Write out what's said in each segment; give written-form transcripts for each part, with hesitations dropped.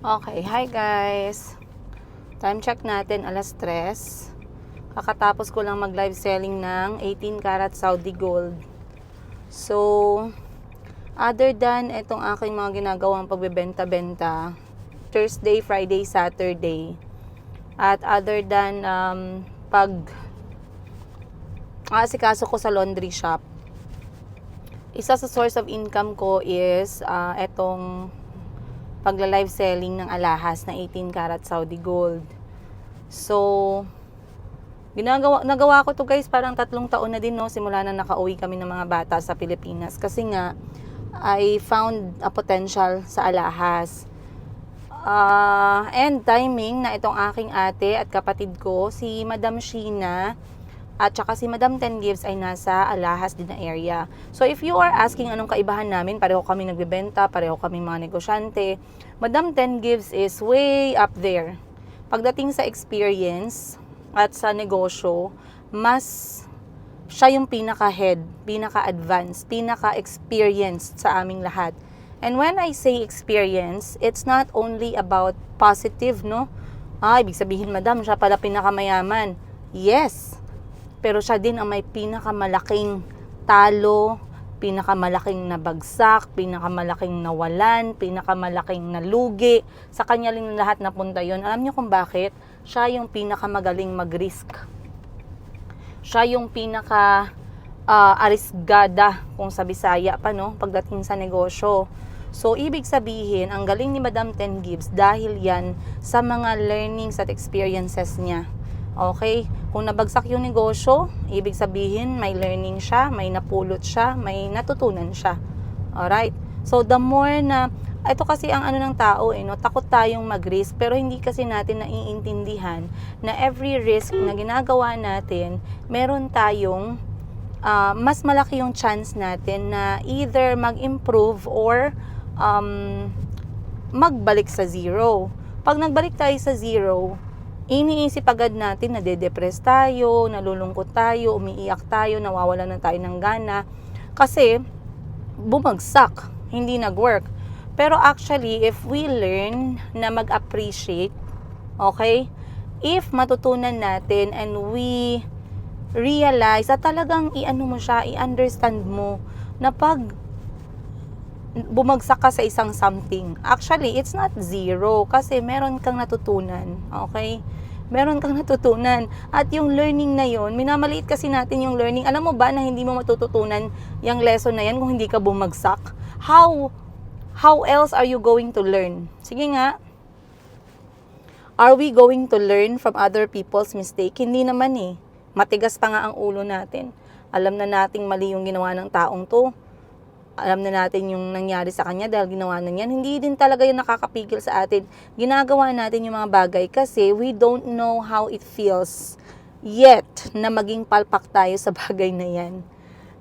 Okay, hi guys. Time check natin, alas 3. Kakatapos ko lang mag live selling ng 18 karat Saudi gold. So, other than itong aking mga ginagawang pagbebenta-benta, Thursday, Friday, Saturday, at other than asikaso ko sa laundry shop, isa sa source of income ko is itong pagla-live selling ng alahas na 18 karat Saudi gold. So, nagawa ko to guys, parang 3 taon na din, no, simula na nakauwi kami ng mga bata sa Pilipinas. Kasi nga, I found a potential sa alahas. And timing na itong aking ate at kapatid ko, si Madam Sheena, at saka si Madam Ten Gives ay nasa alahas din na area. So if you are asking anong kaibahan namin, pareho kami nagbebenta, pareho kami mga negosyante. Madam Ten Gives is way up there. Pagdating sa experience at sa negosyo, mas siya yung pinaka-head, pinaka-advanced, pinaka-experienced sa aming lahat. And when I say experience, it's not only about positive, no? Ibig sabihin, madam, siya pala pinakamayaman. Yes, pero siya din ang may pinakamalaking talo, pinakamalaking nabagsak, pinakamalaking nawalan, pinakamalaking nalugi. Sa kanya lang lahat napunta yon. Alam niyo kung bakit? Siya yung pinakamagaling mag-risk. Siya yung arisgada, kung sa Bisaya pa, no? Pagdating sa negosyo. So, ibig sabihin, ang galing ni Madam Ten Gives dahil yan sa mga learnings at experiences niya. Okay? Kung nabagsak yung negosyo, ibig sabihin may learning siya, may napulot siya, may natutunan siya. Alright? So, the more na, ito kasi ang ano ng tao, no? Takot tayong mag-risk, pero hindi kasi natin naiintindihan na every risk na ginagawa natin, meron tayong mas malaki yung chance natin na either mag-improve or magbalik sa zero. Pag nagbalik tayo sa zero, iniisip agad natin na de-depress tayo, nalulungkot tayo, umiiyak tayo, nawawalan na tayo ng gana kasi bumagsak, hindi nag-work. Pero actually, if we learn na mag-appreciate, okay? If matutunan natin and we realize at talagang i-understand mo na pag bumagsak ka sa isang something, actually, it's not zero kasi meron kang natutunan, okay? Meron kang natutunan. At yung learning na yon, minamaliit kasi natin yung learning. Alam mo ba na hindi mo matututunan yung lesson na yan kung hindi ka bumagsak? How else are you going to learn? Sige nga. Are we going to learn from other people's mistake? Hindi naman eh. Matigas pa nga ang ulo natin. Alam na nating mali yung ginawa ng taong to. Alam na natin yung nangyari sa kanya dahil ginawa na yan. Hindi din talaga yung nakakapigil sa atin. Ginagawa natin yung mga bagay kasi we don't know how it feels yet na maging palpak tayo sa bagay na yan.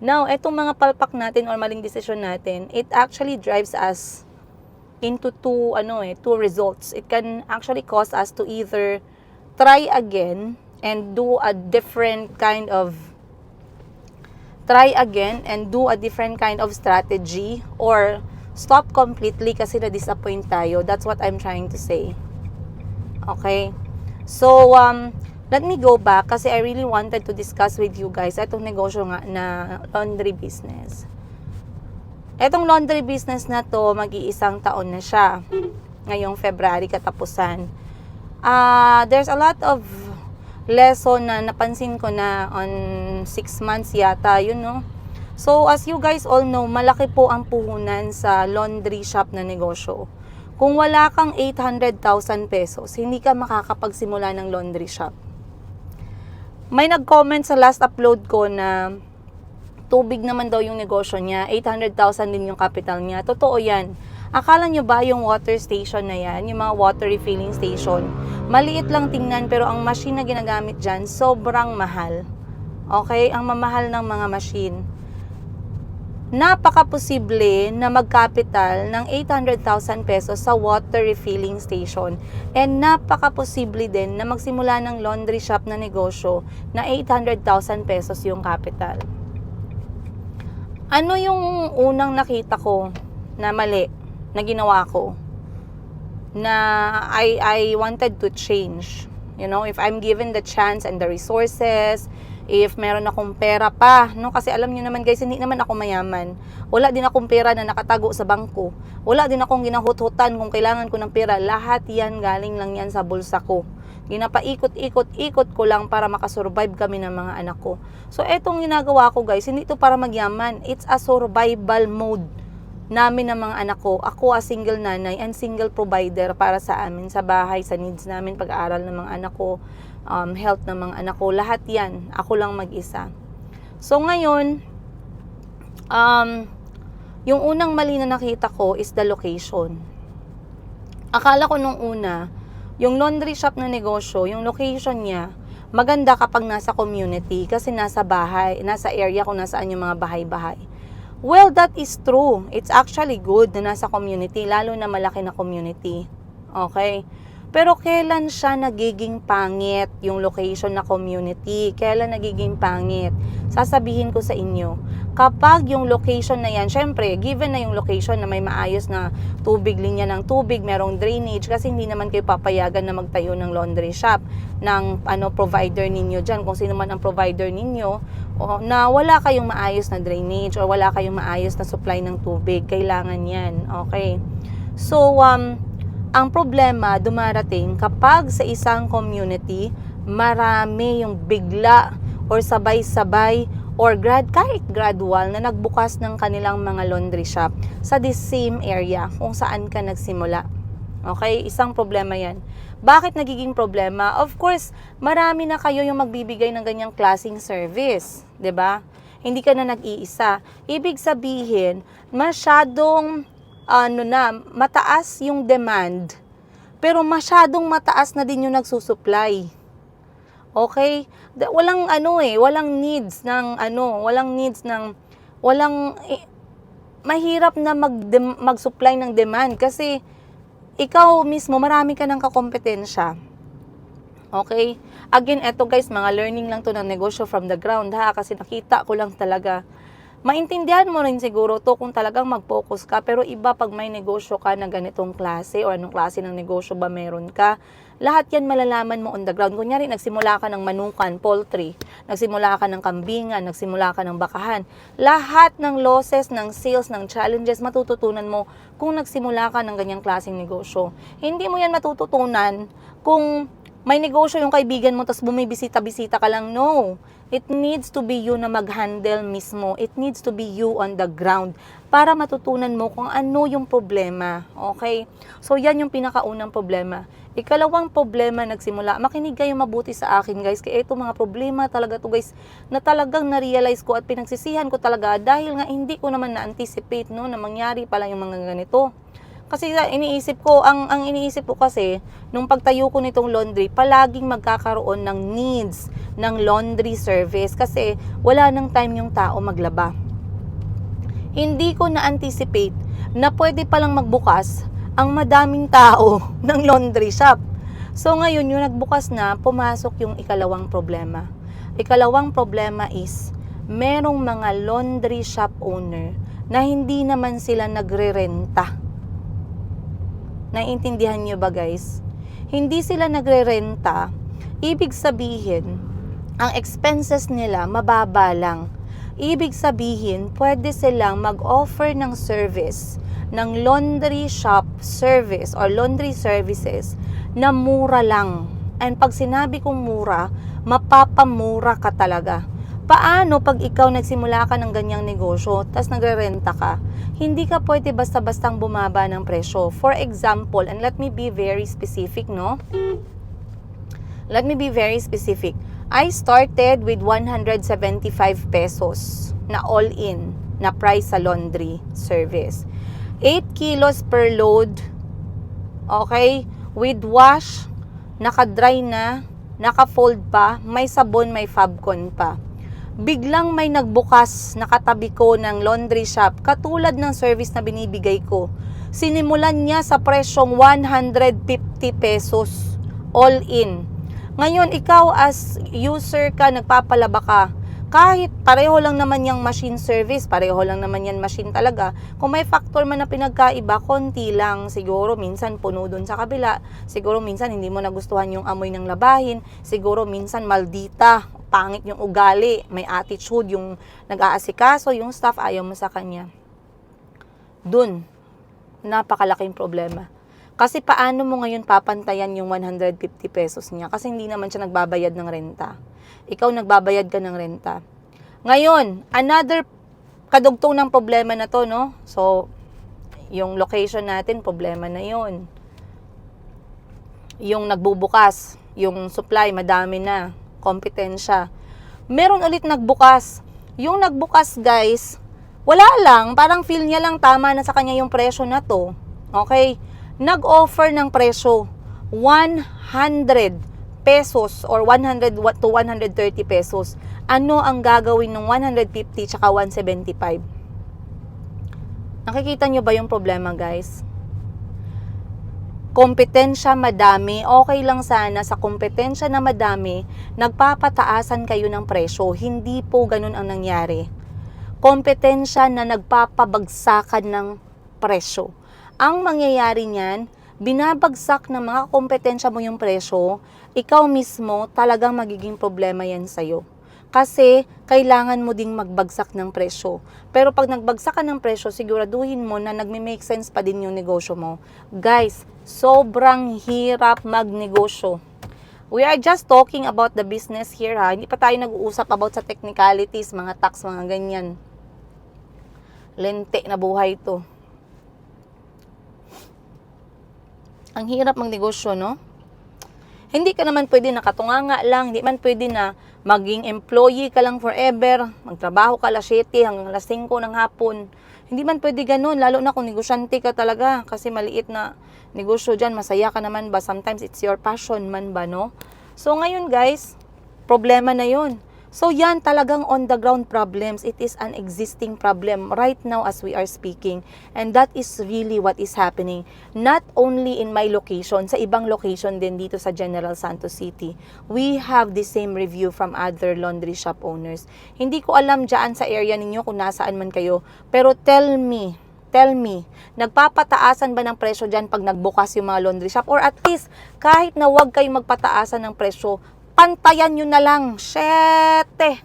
Now, etong mga palpak natin or maling desisyon natin, it actually drives us into two results. It can actually cause us to either try again and do a different kind of strategy or stop completely kasi na-disappoint tayo. That's what I'm trying to say. Okay? So, let me go back kasi I really wanted to discuss with you guys itong negosyo nga na laundry business. Itong laundry business na to, mag-iisang taon na siya. Ngayong February katapusan. There's a lot of lesson na napansin ko na on 6 months yata, no? So, as you guys all know, malaki po ang puhunan sa laundry shop na negosyo. Kung wala kang 800,000 pesos, hindi ka makakapagsimula ng laundry shop. May nag-comment sa last upload ko na tubig naman daw yung negosyo niya, 800,000 din yung capital niya. Totoo yan. Akala nyo ba yung water station na yan, yung mga water refilling station, maliit lang tingnan pero ang machine na ginagamit dyan, sobrang mahal. Okay? Ang mamahal ng mga machine. Napaka-posible na magkapital ng 800,000 pesos sa water refilling station. And napaka-posible din na magsimula ng laundry shop na negosyo na 800,000 pesos yung capital. Ano yung unang nakita ko na mali na ginawa ko? na I wanted to change. You know, if I'm given the chance and the resources, if meron akong pera pa, no? Kasi alam niyo naman guys, hindi naman ako mayaman. Wala din akong pera na nakatago sa bangko. Wala din akong ginahut-hutan kung kailangan ko ng pera. Lahat yan, galing lang yan sa bulsa ko. Ginapaikot-ikot-ikot ko lang para makasurvive kami ng mga anak ko. So, etong ginagawa ko guys, hindi ito para magyaman. It's a survival mode namin ng mga anak ko. Ako as single nanay and single provider para sa amin, sa bahay, sa needs namin, pag-aaral ng mga anak ko, health ng mga anak ko, lahat yan, ako lang mag-isa. So ngayon, yung unang mali na nakita ko is the location. Akala ko nung una, yung laundry shop na negosyo, yung location niya, maganda kapag nasa community kasi nasa bahay, nasa area kung nasaan yung mga bahay-bahay. Well, that is true. It's actually good na nasa community, lalo na malaki na community. Okay? Pero kailan siya nagiging pangit yung location na community? Kailan nagiging pangit? Sasabihin ko sa inyo, kapag yung location na yan, syempre, given na yung location na may maayos na tubig, linya ng tubig, merong drainage, kasi hindi naman kayo papayagan na magtayo ng laundry shop ng provider ninyo dyan, kung sino man ang provider ninyo, na wala kayong maayos na drainage or wala kayong maayos na supply ng tubig. Kailangan yan. Okay? So, ang problema dumarating kapag sa isang community, marami yung bigla or sabay-sabay or kahit gradual na nagbukas ng kanilang mga laundry shop sa the same area kung saan ka nagsimula. Okay? Isang problema yan. Bakit nagiging problema? Of course, marami na kayo yung magbibigay ng ganyang klaseng service. 'Di ba? Hindi ka na nag-iisa. Ibig sabihin, masyadong mataas yung demand, pero masyadong mataas na din yung nagsusupply. Okay? Walang needs ng mahirap na mag-supply ng demand kasi ikaw mismo marami ka ng kakompetensya. Okay? Again, eto guys, mga learning lang to ng negosyo from the ground ha, kasi nakita ko lang talaga. Maintindihan mo rin siguro to kung talagang mag-focus ka, pero iba pag may negosyo ka na ganitong klase o anong klase ng negosyo ba meron ka, lahat yan malalaman mo on the ground. Kunyari, nagsimula ka ng manukan, poultry, nagsimula ka ng kambingan, nagsimula ka ng bakahan. Lahat ng losses, ng sales, ng challenges, matututunan mo kung nagsimula ka ng ganyang klaseng negosyo. Hindi mo yan matututunan kung may negosyo yung kaibigan mo, tapos bumibisita-bisita ka lang. No. It needs to be you na mag-handle mismo. It needs to be you on the ground para matutunan mo kung ano yung problema. Okay? So, yan yung pinakaunang problema. Ikalawang problema nagsimula. Makinig kayo mabuti sa akin, guys. Kaya ito mga problema talaga to, guys, na talagang na-realize ko at pinagsisihan ko talaga dahil nga hindi ko naman na-anticipate no, na mangyari pala yung mga ganito. Kasi iniisip ko, ang iniisip ko kasi, nung pagtayo ko nitong laundry, palaging magkakaroon ng needs ng laundry service kasi wala nang time yung tao maglaba. Hindi ko na-anticipate na pwede palang magbukas ang madaming tao ng laundry shop. So ngayon, yung nagbukas na, pumasok yung ikalawang problema. Ikalawang problema is, merong mga laundry shop owner na hindi naman sila nagre-renta. Naiintindihan nyo ba guys? Hindi sila nagre-renta, ibig sabihin, ang expenses nila mababa lang. Ibig sabihin, pwede silang mag-offer ng service, ng laundry shop service or laundry services na mura lang. And pag sinabi kong mura, mapapamura ka talaga. Paano pag ikaw nagsimula ka ng ganyang negosyo, tas nagre-renta ka? Hindi ka pwede basta-bastang bumaba ng presyo. For example, and let me be very specific, no? Let me be very specific. I started with 175 pesos na all-in na price sa laundry service. 8 kilos per load, okay? With wash, naka-dry na, naka-fold pa, may sabon, may Fabcon pa. Biglang may nagbukas na katabi ko ng laundry shop katulad ng service na binibigay ko. Sinimulan niya sa presyong 150 pesos all in. Ngayon, ikaw as user ka, nagpapalaba ka, Kahit pareho lang naman yung machine service, pareho lang naman yan machine talaga. Kung may factor man na pinagkaiba, konti lang. Siguro minsan puno dun sa kabila. Siguro minsan hindi mo nagustuhan yung amoy ng labahin. Siguro minsan maldita, pangit yung ugali, may attitude, yung nag-aasikaso, yung staff ayaw mo sa kanya. Dun, napakalaking problema. Kasi paano mo ngayon papantayan yung 150 pesos niya? Kasi hindi naman siya nagbabayad ng renta. Ikaw nagbabayad ka ng renta. Ngayon, another kadugtong ng problema na to, no? So, yung location natin, problema na yon. Yung nagbubukas, yung supply, madami na. Kompetensya. Meron ulit nagbukas. Yung nagbukas, guys, wala lang. Parang feel niya lang tama na sa kanya yung presyo na to. Okay? Nag-offer ng presyo 100 pesos or 100 to 130 pesos. Ano ang gagawin ng 150 tsaka 175? Nakikita nyo ba yung problema, guys? Kompetensya madami, okay lang sana sa kompetensya na madami, nagpapataasan kayo ng presyo. Hindi po ganun ang nangyari. Kompetensya na nagpapabagsakan ng presyo. Ang mangyayari niyan, binabagsak ng mga kompetensya mo yung presyo, ikaw mismo talagang magiging problema yan sa'yo. Kasi kailangan mo ding magbagsak ng presyo. Pero pag nagbagsak ka ng presyo, siguraduhin mo na nagme-make sense pa din yung negosyo mo. Guys, sobrang hirap magnegosyo. We are just talking about the business here, ha. Hindi pa tayo nag-uusap about sa technicalities, mga tax, mga ganyan. Lente na buhay to. Ang hirap magnegosyo, no? Hindi ka naman pwede nakatunganga lang, hindi man pwede na maging employee ka lang forever, magtrabaho ka alas 7 hanggang alas 5 ng hapon. Hindi man pwede ganun, lalo na kung negosyante ka talaga, kasi maliit na negosyo dyan, masaya ka naman ba? Sometimes it's your passion man ba, no? So ngayon guys, problema na yun. So yan talagang on the ground problems. It is an existing problem right now as we are speaking. And that is really what is happening. Not only in my location, sa ibang location din dito sa General Santos City. We have the same review from other laundry shop owners. Hindi ko alam dyan sa area ninyo kung nasaan man kayo. Pero tell me, nagpapataasan ba ng presyo dyan pag nagbukas yung mga laundry shop? Or at least, kahit na wag kayong magpataasan ng presyo, pantayan nyo na lang. Shete.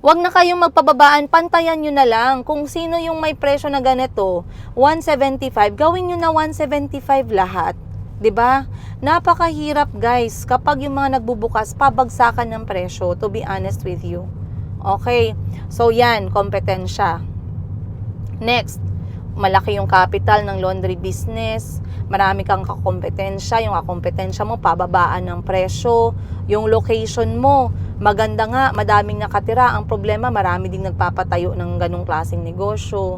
Wag na kayong magpababaan, pantayan nyo na lang. Kung sino yung may presyo na ganito, 175, gawin nyo na 175 lahat. 'Di ba? Napakahirap guys, kapag yung mga nagbubukas, pabagsakan ng presyo, to be honest with you. Okay, so yan, kompetensya. Next, malaki yung capital ng laundry business, marami kang kakompetensya, yung kakompetensya mo, pababaan ng presyo, yung location mo, maganda nga, madaming nakatira, ang problema, marami ding nagpapatayo ng ganung klaseng negosyo.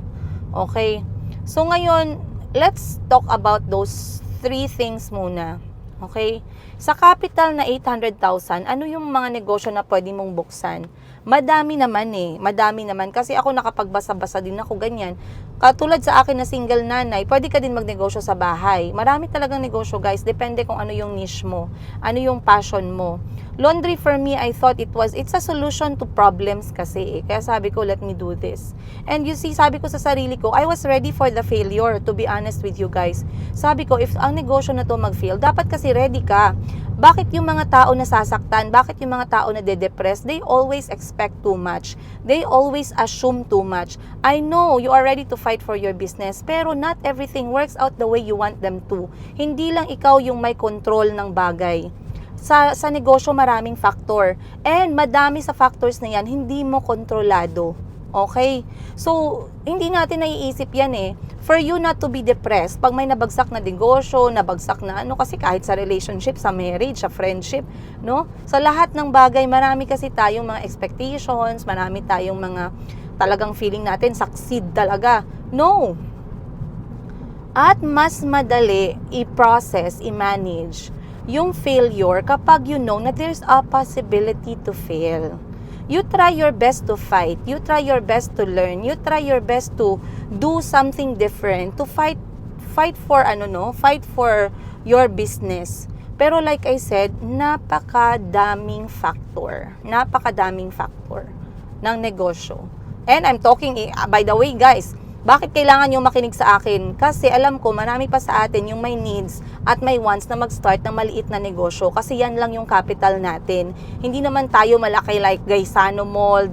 Okay, so ngayon, let's talk about those 3 things muna. Okay, sa capital na 800,000, ano yung mga negosyo na pwede mong buksan? Madami naman kasi ako nakapagbasa-basa din ako ganyan. Katulad sa akin na single nanay, pwede ka din magnegosyo sa bahay. Marami talagang negosyo guys, depende kung ano yung niche mo, ano yung passion mo. Laundry for me, I thought it's a solution to problems kasi kaya sabi ko, let me do this. And you see, sabi ko sa sarili ko, I was ready for the failure, to be honest with you guys. Sabi ko, if ang negosyo na to mag-fail, dapat kasi ready ka. Bakit yung mga tao nasasaktan? Bakit yung mga tao na de-depress? They always expect too much. They always assume too much. I know you are ready to fight for your business, pero not everything works out the way you want them to. Hindi lang ikaw yung may control ng bagay. Sa negosyo maraming factor. And madami sa factors na yan, hindi mo kontrolado. Okay? So, hindi natin naiisip yan eh. For you not to be depressed, pag may nabagsak na negosyo, nabagsak na kasi kahit sa relationship, sa marriage, sa friendship, no? Sa lahat ng bagay, marami kasi tayong mga expectations, marami tayong mga talagang feeling natin, succeed talaga. No! At mas madali i-process, i-manage yung failure kapag you know na there's a possibility to fail. You try your best to fight. You try your best to learn. You try your best to do something different. To fight for fight for your business. Pero like I said, napakadaming factor ng negosyo. And I'm talking, by the way guys, bakit kailangan nyo makinig sa akin? Kasi alam ko, marami pa sa atin yung may needs at may wants na mag-start ng maliit na negosyo. Kasi yan lang yung capital natin. Hindi naman tayo malaki like Gaisano Mall,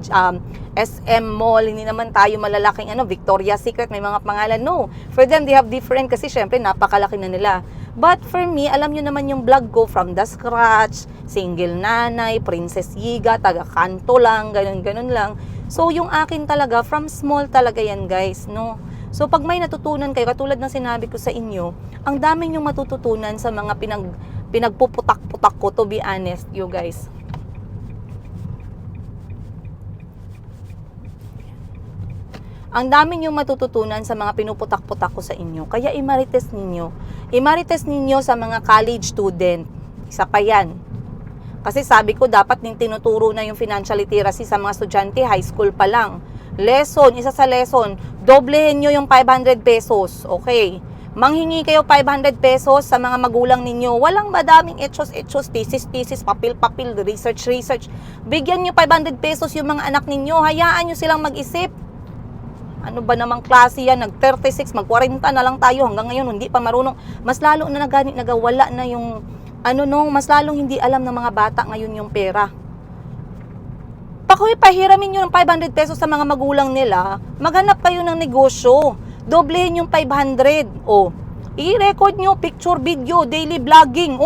SM Mall, hindi naman tayo malalaking Victoria's Secret, may mga pangalan. No, for them, they have different kasi syempre napakalaki na nila. But for me, alam nyo naman yung vlog ko from the scratch, single nanay, princess yiga, taga-kanto lang, ganun-ganun lang. So, yung akin talaga, from small talaga yan guys, no? So, pag may natutunan kayo, katulad ng sinabi ko sa inyo, ang dami nyong matututunan sa mga pinagpuputak-putak ko, to be honest, you guys. Ang dami nyong matututunan sa mga pinuputak-putak ko sa inyo. Kaya imarites ninyo. Imarites ninyo sa mga college student. Isa pa yan. Kasi sabi ko, dapat din tinuturo na yung financial literacy sa mga estudyante, high school pa lang. Lesson, isa sa lesson, doblehin nyo yung 500 pesos. Okay. Manghingi kayo 500 pesos sa mga magulang ninyo. Walang madaming etos, thesis, papil, research. Bigyan nyo 500 pesos yung mga anak ninyo. Hayaan nyo silang mag-isip. Ano ba namang klase yan? Nag-36, mag-40 na lang tayo. Hanggang ngayon, hindi pa marunong. Mas lalo na nagawala na yung mas lalong hindi alam ng mga bata ngayon yung pera. Pahiramin nyo ng 500 pesos sa mga magulang nila, maghanap kayo ng negosyo. Doblehin yung 500. I-record nyo, picture, video, daily vlogging.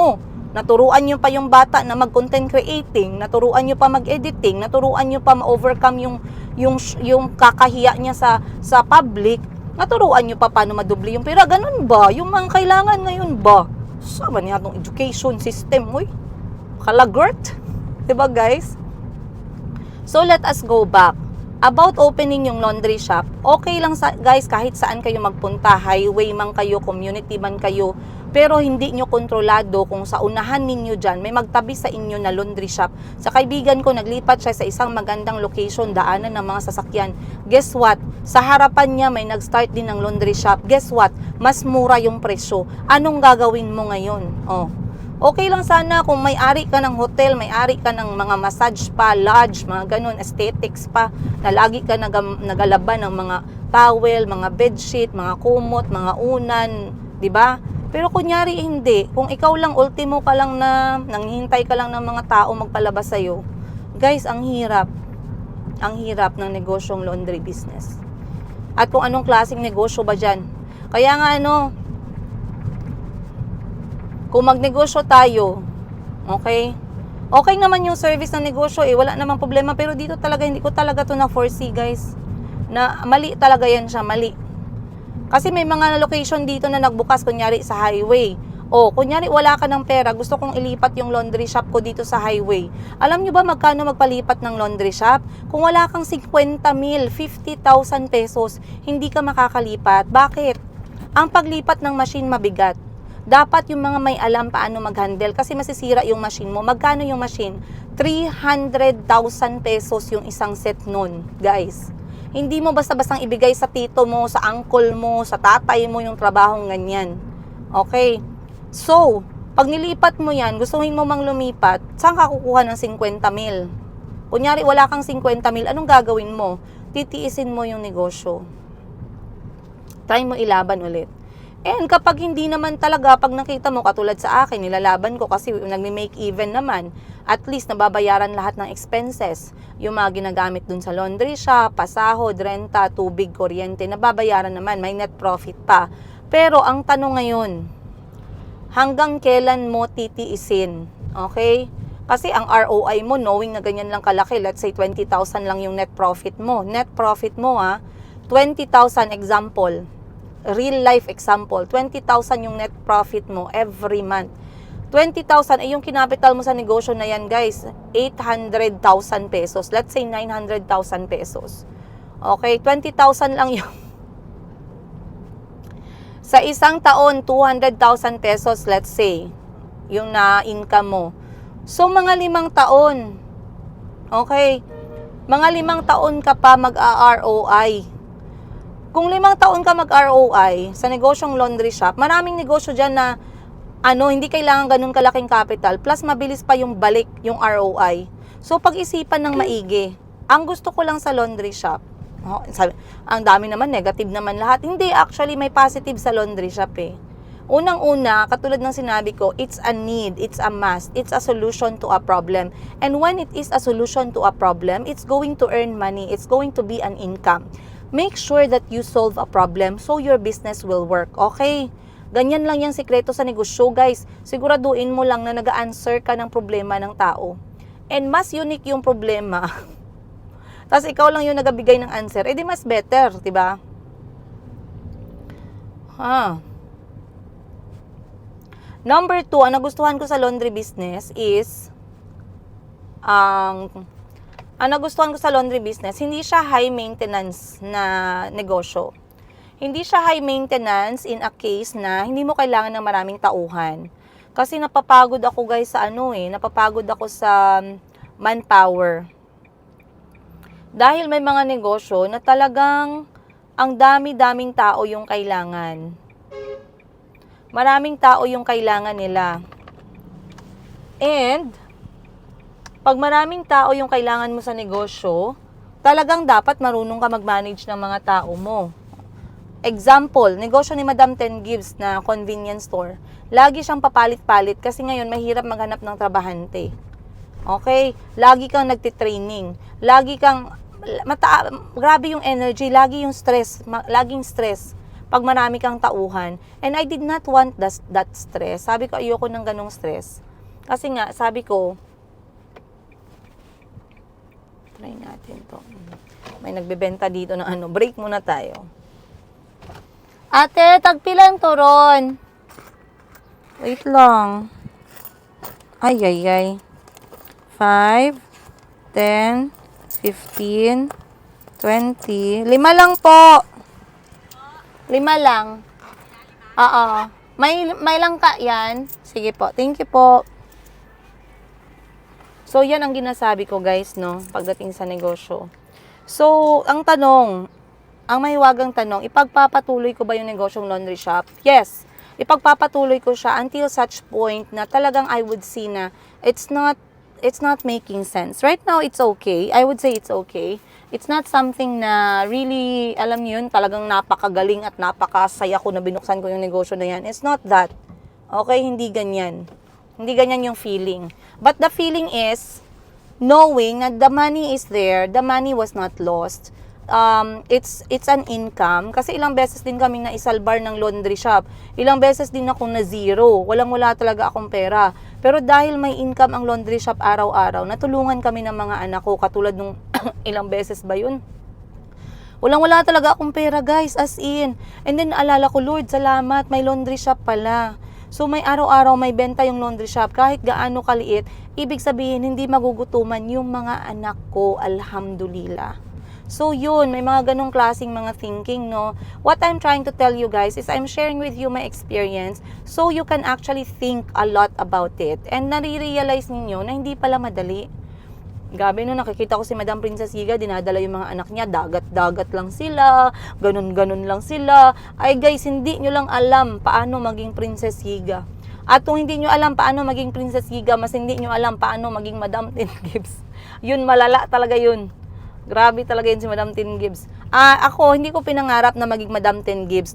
Naturuan nyo pa yung bata na mag-content creating, naturuan nyo pa mag-editing, naturuan nyo pa ma-overcome yung kakahiya niya sa public, naturuan nyo pa paano madoble yung pera. Ganun ba? Yung mga kailangan ngayon ba? Sama niya itong education system, kalagurt. Diba guys? So let us go back. About opening yung laundry shop, okay lang guys kahit saan kayo magpunta, highway man kayo, community man kayo, pero hindi nyo kontrolado kung sa unahan ninyo dyan, may magtabi sa inyo na laundry shop. Sa kaibigan ko, naglipat siya sa isang magandang location, daanan ng mga sasakyan. Guess what? Sa harapan niya may nag-start din ng laundry shop. Guess what? Mas mura yung presyo. Anong gagawin mo ngayon? Okay lang sana kung may-ari ka ng hotel, may-ari ka ng mga massage pa, lodge, mga ganun, aesthetics pa, na lagi ka nagalaban ng mga towel, mga bedsheet, mga kumot, mga unan, di ba? Pero kunyari hindi, kung ikaw lang, ultimo ka lang na, nanghihintay ka lang ng mga tao magpalabas sa'yo, guys, ang hirap ng negosyong laundry business. At kung anong klaseng negosyo ba dyan. Kaya nga kung magnegosyo tayo, okay naman yung service ng negosyo, wala namang problema, pero dito talaga, hindi ko talaga to na-foresee guys, na mali talaga yan siya, mali. Kasi may mga location dito na nagbukas, kunyari sa highway. Kunyari wala ka ng pera, gusto kong ilipat yung laundry shop ko dito sa highway. Alam nyo ba magkano magpalipat ng laundry shop? Kung wala kang 50,000, 50,000 pesos, hindi ka makakalipat. Bakit? Ang paglipat ng machine mabigat. Dapat yung mga may alam paano mag-handle kasi masisira yung machine mo. Magkano yung machine? 300,000 pesos yung isang set nun, guys. Hindi mo basta-bastang ibigay sa tito mo, sa uncle mo, sa tatay mo yung trabahong ganyan. Okay? So, pag nilipat mo yan, gustuhin mo mang lumipat, saan ka kukuha ng 50,000? Kunyari, wala kang 50,000, anong gagawin mo? Titiisin mo yung negosyo. Try mo ilaban ulit. And kapag hindi naman talaga, pag nakita mo, katulad sa akin, nilalaban ko kasi nagme-make even naman, at least nababayaran lahat ng expenses. Yung mga ginagamit dun sa laundry shop, pasahod, renta, tubig, kuryente, nababayaran naman, may net profit pa. Pero ang tanong ngayon, hanggang kailan mo titiisin? Okay? Kasi ang ROI mo, knowing na ganyan lang kalaki, let's say 20,000 lang yung net profit mo. Net profit mo 20,000 example. Real life example, 20,000 yung net profit mo every month. 20,000 ay yung kinapital mo sa negosyo na yan guys, 800,000 pesos. Let's say 900,000 pesos. Okay, 20,000 lang yung sa isang taon, 200,000 pesos, let's say, yung na-income mo. So, mga 5 taon. Okay, mga 5 taon ka pa mag-ROI. Kung 5 taon ka mag-ROI sa negosyong laundry shop, maraming negosyo dyan na hindi kailangan ganun kalaking capital, plus mabilis pa yung balik, yung ROI. So, pag-isipan ng maigi. Ang gusto ko lang sa laundry shop, ang dami naman, negative naman lahat. Hindi, actually, may positive sa laundry shop eh. Unang-una, katulad ng sinabi ko, it's a need, it's a must, it's a solution to a problem. And when it is a solution to a problem, it's going to earn money, it's going to be an income. Make sure that you solve a problem so your business will work, okay? Ganyan lang yung sikreto sa negosyo, guys. Siguraduhin mo lang na nag-answer ka ng problema ng tao. And mas unique yung problema. Tapos ikaw lang yung nagabigay ng answer, edi mas better, diba? Number 2, ang nagustuhan ko sa laundry business is, hindi siya high maintenance na negosyo. Hindi siya high maintenance in a case na hindi mo kailangan ng maraming tauhan. Kasi napapagod ako guys sa napapagod ako sa manpower. Dahil may mga negosyo na talagang ang dami-daming tao yung kailangan. Maraming tao yung kailangan nila. And, pag maraming tao yung kailangan mo sa negosyo, talagang dapat marunong ka mag-manage ng mga tao mo. Example, negosyo ni Madam Ten Gives na convenience store. Lagi siyang papalit-palit kasi ngayon mahirap maghanap ng trabahante. Okay? Lagi kang nagtitraining. Lagi kang, grabe yung energy, lagi yung stress, laging stress. Pag marami kang tauhan. And I did not want that stress. Sabi ko, ayoko ng ganong stress. Kasi nga, sabi ko, try natin to. May nagbebenta dito ng break muna tayo. Ate, tagpilang to ron. Wait lang. Ay. 5, 10, 15, 20. 5 lang po. 5 lang. Oo. May lang ka yan. Sige po. Thank you po. So, yan ang ginasabi ko guys, no? Pagdating sa negosyo. So, ang mahiwagang tanong, ipagpapatuloy ko ba yung negosyong laundry shop? Yes. Ipagpapatuloy ko siya until such point na talagang I would see na it's not making sense. Right now, it's okay. I would say it's okay. It's not something na really, alam niyo yun, talagang napakagaling at napakasaya ko na binuksan ko yung negosyo na yan. It's not that. Okay, hindi ganyan. Hindi ganyan yung feeling. But the feeling is, knowing that the money is there, the money was not lost. It's an income. Kasi ilang beses din kaming naisalbar ng laundry shop. Ilang beses din akong na zero. Walang-wala talaga akong pera. Pero dahil may income ang laundry shop araw-araw, natulungan kami ng mga anak ko, katulad nung ilang beses ba yun? Walang-wala talaga akong pera guys, as in. And then alala ko, Lord, salamat, may laundry shop pala. So may araw-araw may benta yung laundry shop, kahit gaano kaliit, ibig sabihin hindi magugutuman yung mga anak ko, alhamdulillah. So yun, may mga ganong klaseng mga thinking, no? What I'm trying to tell you guys is I'm sharing with you my experience so you can actually think a lot about it. And nare-realize ninyo na hindi pala madali. Gabi no, nakikita ko si Madam Princess Giga, dinadala yung mga anak niya, dagat-dagat lang sila, ganun-ganun lang sila. Ay guys, hindi nyo lang alam paano maging Princess Giga. At kung hindi nyo alam paano maging Princess Giga, mas hindi nyo alam paano maging Madam Ten Gives. Yun, malala talaga yun. Grabe talaga yun si Madam Ten Gives. Ako, hindi ko pinangarap na maging Madam Ten Gives.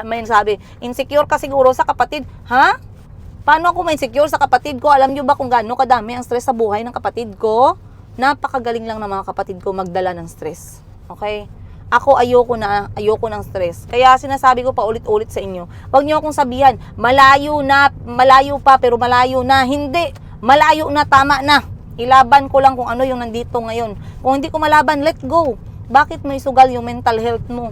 May sabi, insecure ka siguro sa kapatid. Ha? Paano ako ma-insecure sa kapatid ko? Alam nyo ba kung gaano kadami ang stress sa buhay ng kapatid ko? Napakagaling lang ng mga kapatid ko magdala ng stress. Okay? Ako, ayoko ng stress. Kaya sinasabi ko pa ulit-ulit sa inyo, huwag nyo akong sabihan, malayo pa, pero malayo na. Hindi, malayo na, tama na. Ilaban ko lang kung ano yung nandito ngayon. Kung hindi ko malaban, let go. Bakit may sugal yung mental health mo?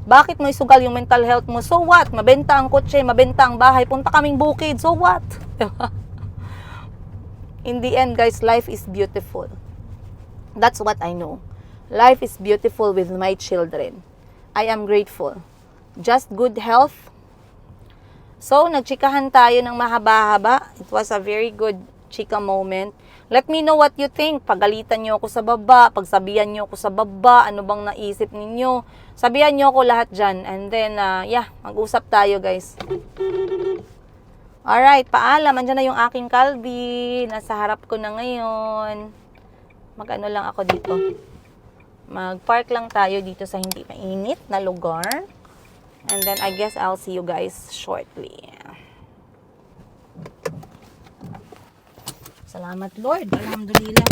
Bakit may sugal yung mental health mo? So what? Mabenta ang kotse, mabenta ang bahay, punta kaming bukid. So what? In the end, guys, life is beautiful. That's what I know. Life is beautiful with my children. I am grateful. Just good health. So, nagchikahan tayo ng mahaba-haba. It was a very good chika moment. Let me know what you think. Pagalitan nyo ako sa baba, pagsabihan nyo ako sa baba, ano bang naisip ninyo. Sabihan nyo ako lahat dyan. And then, mag-usap tayo guys. Alright, paalam. Andyan na yung aking Calvi. Nasa harap ko na ngayon. Mag-ano lang ako dito. Mag-park lang tayo dito sa hindi mainit na lugar. And then, I guess I'll see you guys shortly. Salamat Lord. Alhamdulillah.